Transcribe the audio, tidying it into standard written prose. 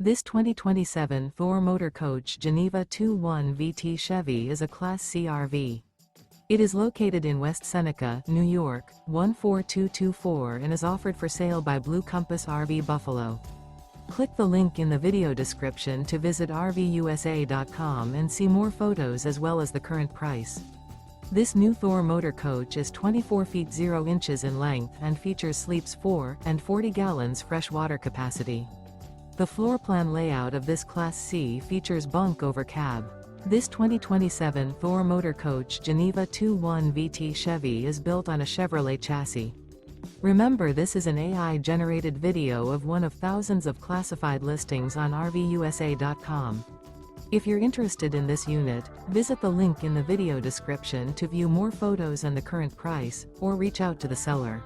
This 2027 Thor Motor Coach Geneva 2.1 VT Chevy is a Class C RV. It is located in West Seneca, New York, 14224 and is offered for sale by Blue Compass RV Buffalo. Click the link in the video description to visit RVUSA.com and see more photos as well as the current price. This new Thor Motor Coach is 24 feet 0 inches in length and features sleeps 4 and 40 gallons fresh water capacity. The floor plan layout of this Class C features bunk over cab. This 2027 Thor Motor Coach Geneva 2.1 VT Chevy is built on a Chevrolet chassis. Remember, this is an AI-generated video of one of thousands of classified listings on RVUSA.com. If you're interested in this unit, visit the link in the video description to view more photos and the current price, or reach out to the seller.